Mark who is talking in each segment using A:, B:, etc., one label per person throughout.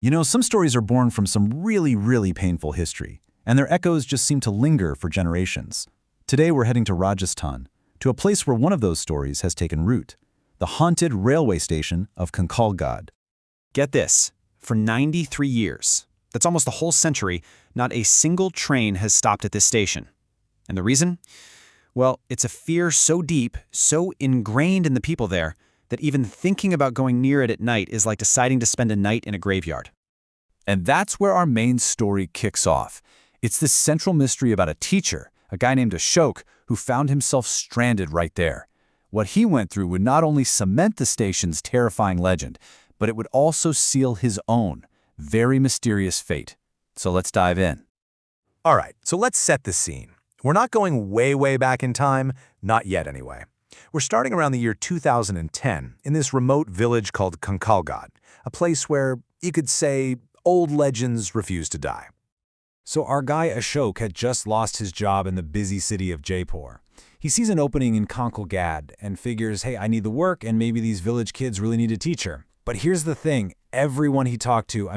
A: You know, some stories are born from some really, really painful history, and their echoes just seem to linger for generations. Today we're heading to Rajasthan, to a place where one of those stories has taken root, the haunted railway station of Kankalgad.
B: Get this, for 93 years, that's almost a whole century, not a single train has stopped at this station. And the reason? Well, it's a fear so deep, so ingrained in the people there, that even thinking about going near it at night is like deciding to spend a night in a graveyard.
A: And that's where our main story kicks off. It's this central mystery about a teacher, a guy named Ashok, who found himself stranded right there. What he went through would not only cement the station's terrifying legend, but it would also seal his own, very mysterious fate. So let's dive in.
C: All right, so let's set the scene. We're not going way, way back in time, not yet anyway. We're starting around the year 2010 in this remote village called Kankalgad, a place where, you could say, old legends refuse to die.
A: So our guy Ashok had just lost his job in the busy city of Jaipur. He sees an opening in Kankalgad and figures, hey, I need the work and maybe these village kids really need a teacher. But here's the thing, everyone he talked to,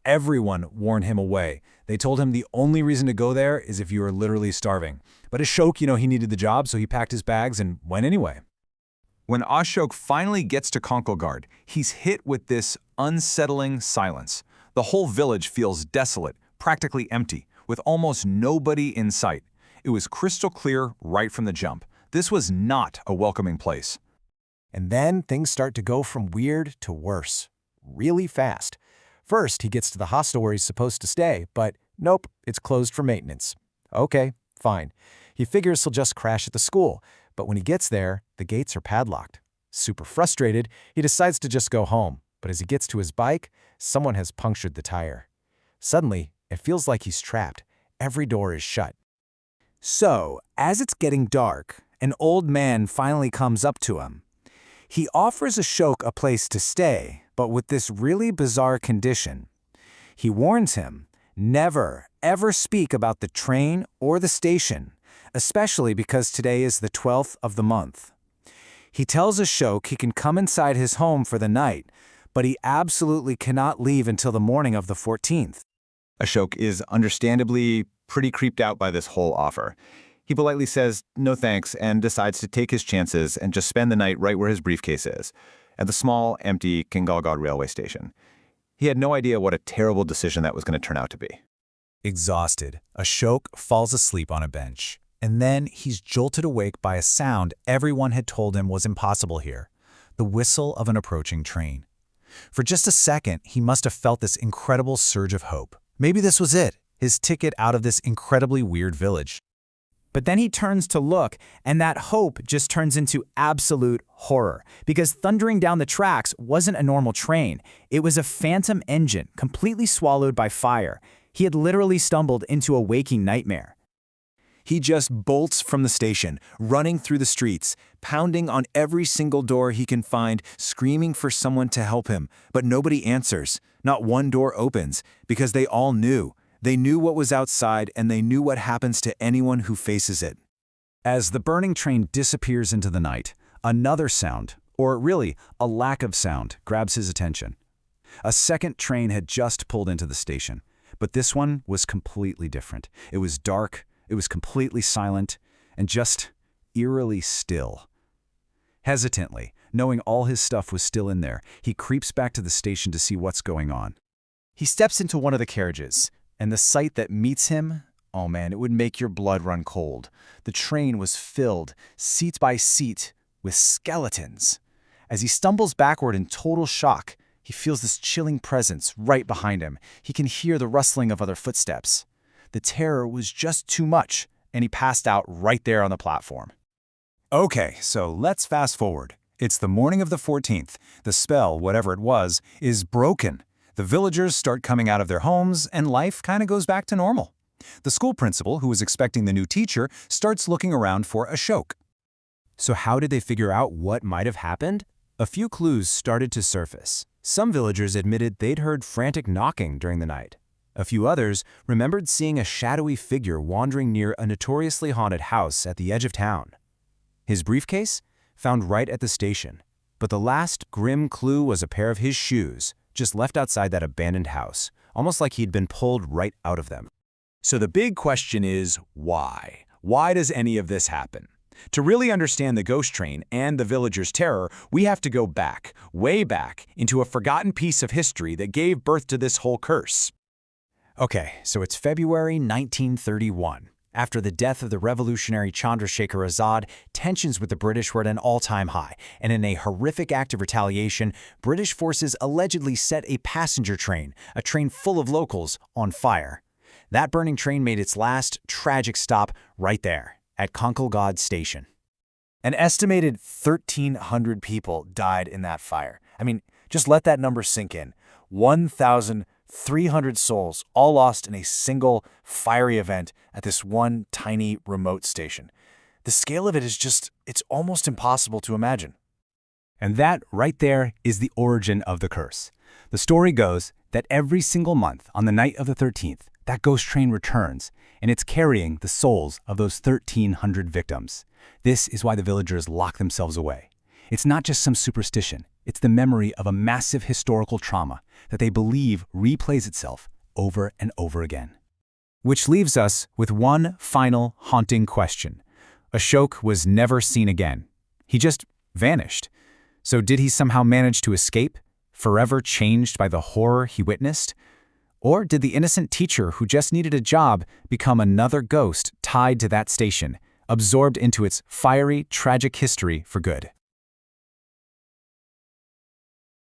A: everyone warned him away. They told him the only reason to go there is if you are literally starving. But Ashok, he needed the job, so he packed his bags and went anyway.
D: When Ashok finally gets to Kankalgad, he's hit with this unsettling silence. The whole village feels desolate, practically empty, with almost nobody in sight. It was crystal clear right from the jump. This was not a welcoming place.
C: And then things start to go from weird to worse, really fast. First, he gets to the hostel where he's supposed to stay, but nope, it's closed for maintenance. Okay, fine. He figures he'll just crash at the school, but when he gets there, the gates are padlocked. Super frustrated, he decides to just go home, but as he gets to his bike, someone has punctured the tire. Suddenly, it feels like he's trapped. Every door is shut. So, as it's getting dark, an old man finally comes up to him. He offers Ashok a place to stay, but with this really bizarre condition. He warns him, never, ever speak about the train or the station, especially because today is the 12th of the month. He tells Ashok he can come inside his home for the night, but he absolutely cannot leave until the morning of the 14th.
D: Ashok is understandably pretty creeped out by this whole offer. He politely says no thanks and decides to take his chances and just spend the night right where his briefcase is, at the small, empty Kankalgad railway station. He had no idea what a terrible decision that was going to turn out to be.
A: Exhausted, Ashok falls asleep on a bench, and then he's jolted awake by a sound everyone had told him was impossible here, the whistle of an approaching train. For just a second, he must have felt this incredible surge of hope. Maybe this was it, his ticket out of this incredibly weird village. But then he turns to look, and that hope just turns into absolute horror, because thundering down the tracks wasn't a normal train. It was a phantom engine, completely swallowed by fire. He had literally stumbled into a waking nightmare. He just bolts from the station, running through the streets, pounding on every single door he can find, screaming for someone to help him. But nobody answers. Not one door opens, because they all knew. They knew what was outside, and they knew what happens to anyone who faces it. As the burning train disappears into the night, another sound, or really a lack of sound, grabs his attention. A second train had just pulled into the station, but this one was completely different. It was dark, it was completely silent, and just eerily still. Hesitantly, knowing all his stuff was still in there, he creeps back to the station to see what's going on. He steps into one of the carriages, and the sight that meets him, oh man, it would make your blood run cold. The train was filled, seat by seat, with skeletons. As he stumbles backward in total shock, he feels this chilling presence right behind him. He can hear the rustling of other footsteps. The terror was just too much, and he passed out right there on the platform. Okay, so let's fast forward. It's the morning of the 14th. The spell, whatever it was, is broken. The villagers start coming out of their homes, and life kind of goes back to normal. The school principal, who was expecting the new teacher, starts looking around for Ashok. So how did they figure out what might have happened? A few clues started to surface. Some villagers admitted they'd heard frantic knocking during the night. A few others remembered seeing a shadowy figure wandering near a notoriously haunted house at the edge of town. His briefcase? Found right at the station. But the last grim clue was a pair of his shoes,
C: just left outside that abandoned house, almost like he'd been pulled right out of them.
A: So the big question is, why? Why does any of this happen? To really understand the ghost train and the villagers' terror, we have to go back, way back, into a forgotten piece of history that gave birth to this whole curse. Okay, so it's February 1931. After the death of the revolutionary Chandrasekhar Azad, tensions with the British were at an all-time high, and in a horrific act of retaliation, British forces allegedly set a passenger train, a train full of locals, on fire. That burning train made its last tragic stop right there, at Konkalgad Station.
C: An estimated 1,300 people died in that fire. I mean, just let that number sink in. 1,300 souls, all lost in a single fiery event at this one tiny remote station. The scale of it is it's almost impossible to imagine.
A: And that, right there, is the origin of the curse. The story goes that every single month, on the night of the 13th, that ghost train returns, and it's carrying the souls of those 1,300 victims. This is why the villagers lock themselves away. It's not just some superstition. It's the memory of a massive historical trauma that they believe replays itself over and over again. Which leaves us with one final haunting question. Ashok was never seen again. He just vanished. So did he somehow manage to escape, forever changed by the horror he witnessed? Or did the innocent teacher who just needed a job become another ghost tied to that station, absorbed into its fiery, tragic history for good?